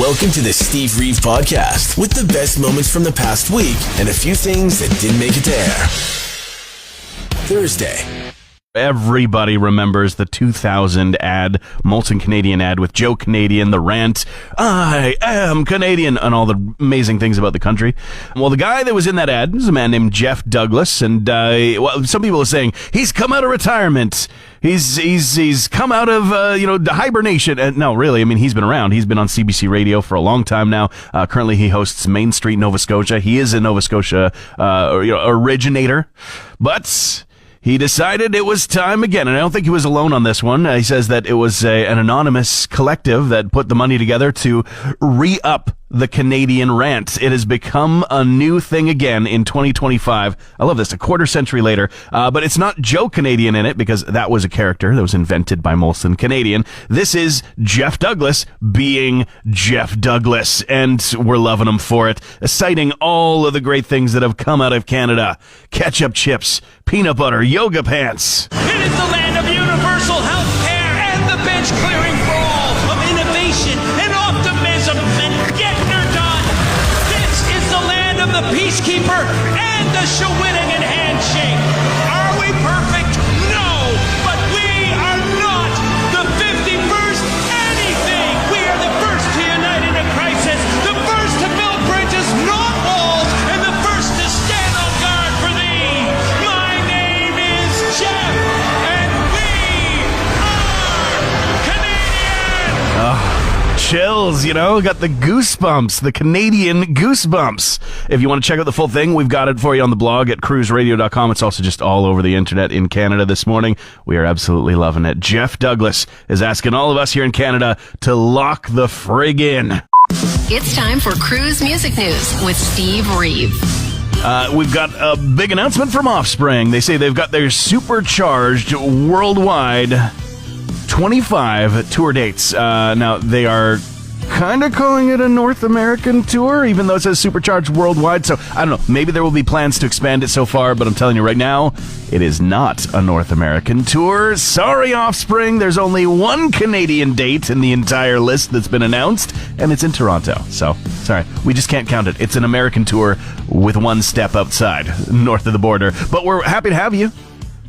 Welcome to the Steve Reeve Podcast with the best moments from the past week and a few things that didn't make it to air. Thursday. Everybody remembers the 2000 ad, Molson Canadian ad with Joe Canadian, the rant, I am Canadian, and all the amazing things about the country. Well, the guy that was in that ad is a man named Jeff Douglas, and some people are saying he's come out of retirement. He's come out of hibernation. No, really, I mean, he's been around. He's been on CBC Radio for a long time now. Currently, he hosts Main Street Nova Scotia. He is a Nova Scotia originator, but he decided it was time again, and I don't think he was alone on this one. He says that it was an anonymous collective that put the money together to re-up the Canadian rant. It has become a new thing again in 2025. I love this, a quarter century later. But it's not Joe Canadian in it, because that was a character that was invented by Molson Canadian. This is Jeff Douglas being Jeff Douglas, and we're loving him for it, citing all of the great things that have come out of Canada. Ketchup chips, peanut butter, yoga pants. It is the land of universal health care and the bench clearing for all, of innovation and optimism and getting her done. This is the land of the peacekeeper and the Shawinigan and handshake. Are we perfect? No, but we are not the 51st anything. We are the first to unite in a crisis, the first to build bridges, not walls, and the first to stand on guard for thee. My name is Jeff, and we are Canadian. Chills, got the goosebumps, the Canadian goosebumps. If you want to check out the full thing, we've got it for you on the blog at cruzradio.com. It's also just all over the internet in Canada this morning. We are absolutely loving it. Jeff Douglas is asking all of us here in Canada to lock the frig in. It's time for Cruz Music News with Steve Reeve. We've got a big announcement from Offspring. They say they've got their supercharged worldwide 25 tour dates. Now, they are kind of calling it a North American tour, even though it says supercharged worldwide. So, I don't know. Maybe there will be plans to expand it so far, but I'm telling you right now, it is not a North American tour. Sorry, Offspring. There's only one Canadian date in the entire list that's been announced, and it's in Toronto. So, sorry. We just can't count it. It's an American tour with one step outside, north of the border. But we're happy to have you.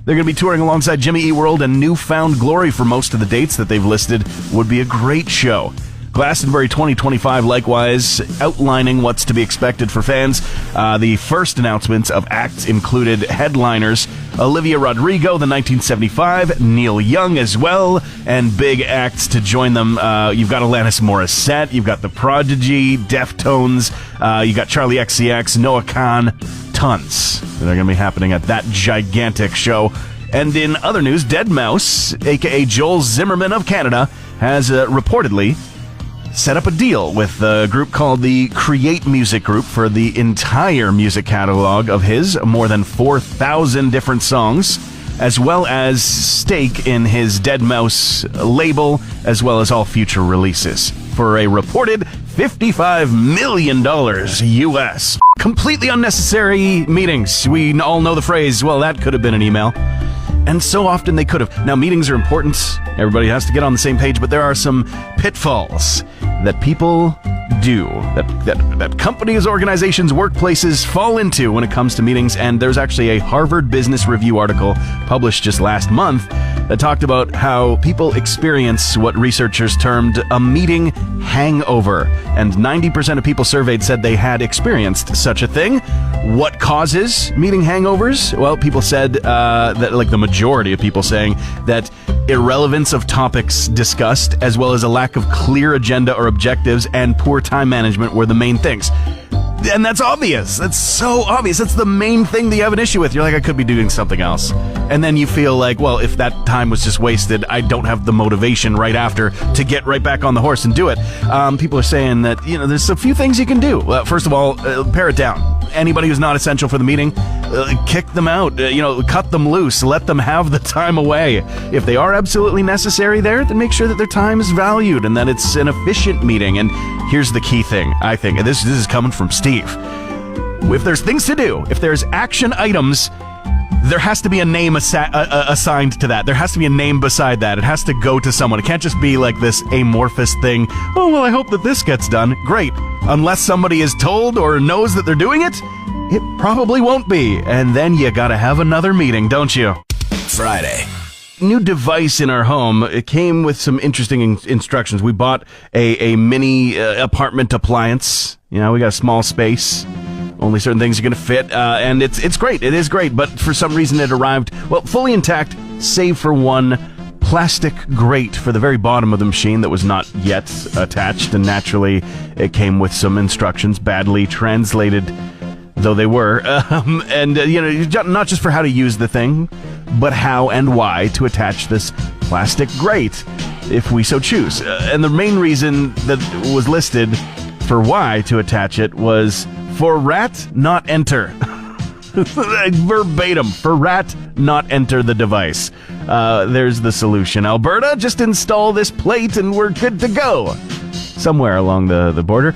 They're going to be touring alongside Jimmy Eat World and Newfound Glory for most of the dates that they've listed. Would be a great show. Glastonbury 2025, likewise, outlining what's to be expected for fans. The first announcements of acts included headliners Olivia Rodrigo, the 1975, Neil Young as well, and big acts to join them. You've got Alanis Morissette, you've got The Prodigy, Deftones, you got Charlie XCX, Noah Khan, tons that are going to be happening at that gigantic show. And in other news, Deadmau5, a.k.a. Joel Zimmerman of Canada, has reportedly set up a deal with a group called the Create Music Group for the entire music catalog of his, more than 4,000 different songs, as well as stake in his Deadmau5 label, as well as all future releases, for a reported $55 million US. Completely unnecessary meetings. We all know the phrase, well, that could have been an email. And so often they could have. Now, meetings are important. Everybody has to get on the same page, but there are some pitfalls that people do, that companies, organizations, workplaces fall into when it comes to meetings. And there's actually a Harvard Business Review article published just last month that talked about how people experience what researchers termed a meeting hangover. And 90% of people surveyed said they had experienced such a thing. What causes meeting hangovers? Well, people said that, like the majority of people saying that irrelevance of topics discussed, as well as a lack of clear agenda or objectives and poor time management were the main things. And that's obvious. That's so obvious. That's the main thing that you have an issue with. You're like, I could be doing something else. And then you feel like, well, if that time was just wasted, I don't have the motivation right after to get right back on the horse and do it. People are saying that, there's a few things you can do. First of all, pare it down. Anybody who's not essential for the meeting, kick them out, cut them loose, let them have the time away. If they are absolutely necessary there, then make sure that their time is valued and that it's an efficient meeting. And here's the key thing, I think, and this is coming from Steve. If there's things to do, if there's action items, there has to be a name assigned to that. There has to be a name beside that. It has to go to someone. It can't just be like this amorphous thing. Oh, well, I hope that this gets done. Great. Unless somebody is told or knows that they're doing it, it probably won't be. And then you gotta have another meeting, don't you? Friday. New device in our home. It came with some interesting instructions. We bought a mini apartment appliance. You know, we got a small space. Only certain things are going to fit, and it's great. It is great, but for some reason it arrived, well, fully intact, save for one plastic grate for the very bottom of the machine that was not yet attached, and naturally it came with some instructions, badly translated though they were, and not just for how to use the thing, but how and why to attach this plastic grate, if we so choose. And the main reason that was listed for why to attach it was for rat not enter. Verbatim, for rat not enter the device. There's the solution. Alberta, just install this plate and we're good to go. Somewhere along the border.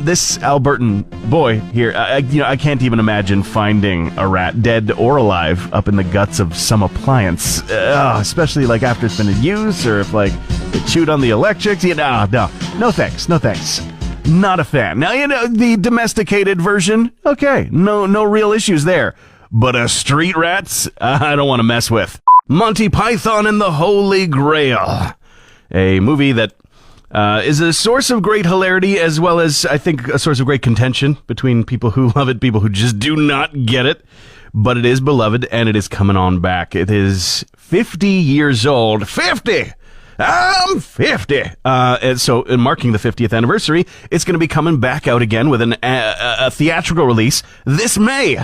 This Albertan boy here, I can't even imagine finding a rat, dead or alive, up in the guts of some appliance. Especially like after it's been in use, or if like it chewed on the electrics. No thanks. Not a fan. Now, the domesticated version, okay, no real issues there. But a street rats, I don't want to mess with. Monty Python and the Holy Grail. A movie that is a source of great hilarity, as well as, I think, a source of great contention between people who love it, people who just do not get it. But it is beloved, and it is coming on back. It is 50 years old. 50! I'm 50. And so, in marking the 50th anniversary, it's going to be coming back out again with a theatrical release this May.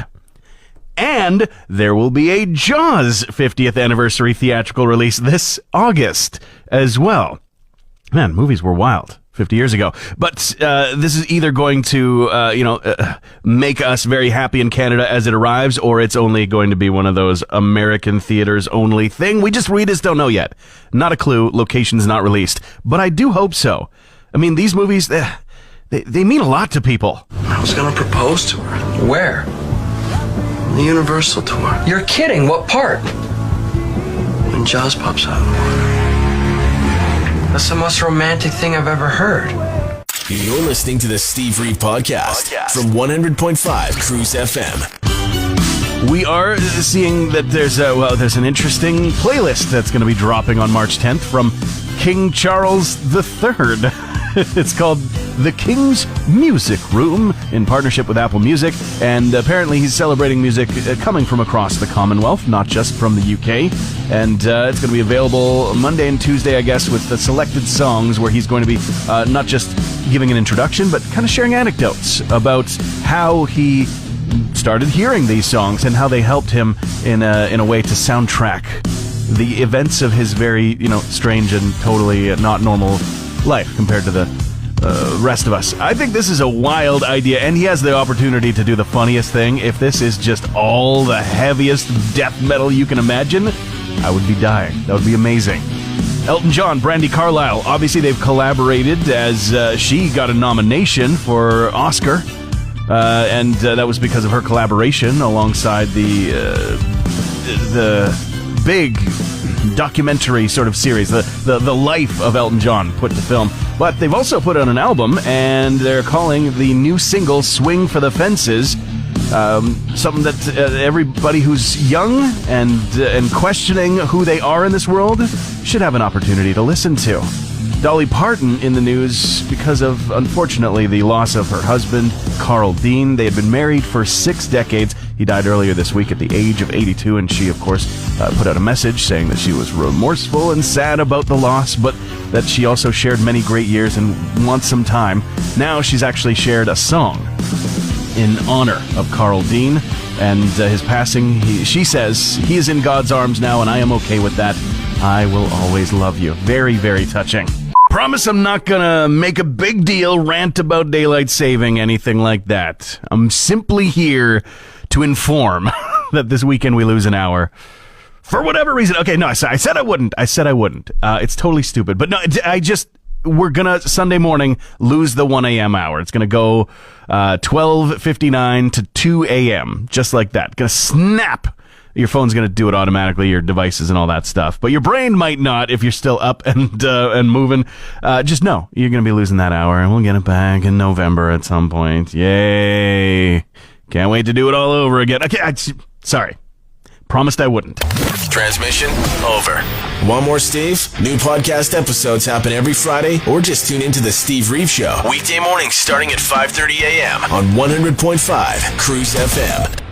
And there will be a Jaws 50th anniversary theatrical release this August as well. Man, movies were wild 50 years ago. But this is either going to, make us very happy in Canada as it arrives, or it's only going to be one of those American theaters only thing. We just don't know yet. Not a clue. Location's not released. But I do hope so. I mean, these movies, they mean a lot to people. I was going to propose to her. Where? The Universal tour. You're kidding. What part? When Jaws pops out of the water. That's the most romantic thing I've ever heard. You're listening to the Steve Reeve podcast from 100.5 Cruz FM. We are seeing that there's an interesting playlist that's going to be dropping on March 10th from King Charles III. It's called The King's Music Room, in partnership with Apple Music, and apparently he's celebrating music coming from across the Commonwealth, not just from the UK, and it's going to be available Monday and Tuesday, I guess, with the selected songs where he's going to be not just giving an introduction, but kind of sharing anecdotes about how he started hearing these songs and how they helped him in a way to soundtrack the events of his very, strange and totally not normal life compared to the rest of us. I think this is a wild idea, and he has the opportunity to do the funniest thing. If this is just all the heaviest death metal you can imagine, I would be dying. That would be amazing. Elton John, Brandi Carlile, obviously they've collaborated as she got a nomination for Oscar, and that was because of her collaboration alongside the big documentary sort of series, the life of Elton John put to film. But they've also put out an album, and they're calling the new single Swing for the Fences, something that everybody who's young and questioning who they are in this world should have an opportunity to listen to. Dolly Parton in the news because of, unfortunately, the loss of her husband, Carl Dean. They had been married for 6 decades. He died earlier this week at the age of 82, and she, of course, put out a message saying that she was remorseful and sad about the loss, but that she also shared many great years and wants some time. Now she's actually shared a song in honor of Carl Dean and his passing. She says, he is in God's arms now, and I am okay with that. I will always love you. Very, very touching. Promise I'm not gonna make a big deal, rant about daylight saving, anything like that. I'm simply here to inform that this weekend we lose an hour. For whatever reason. Okay, no, I said I wouldn't. It's totally stupid. But no, we're gonna, Sunday morning, lose the 1 a.m. hour. It's gonna go 12:59 to 2 a.m., just like that. Gonna snap Your phone's going to do it automatically, your devices and all that stuff. But your brain might not if you're still up and moving. Just know you're going to be losing that hour, and we'll get it back in November at some point. Yay. Can't wait to do it all over again. Okay, sorry. Promised I wouldn't. Transmission over. Want more Steve? New podcast episodes happen every Friday, or just tune into the Steve Reeve Show. Weekday mornings starting at 5:30 a.m. on 100.5 Cruz FM.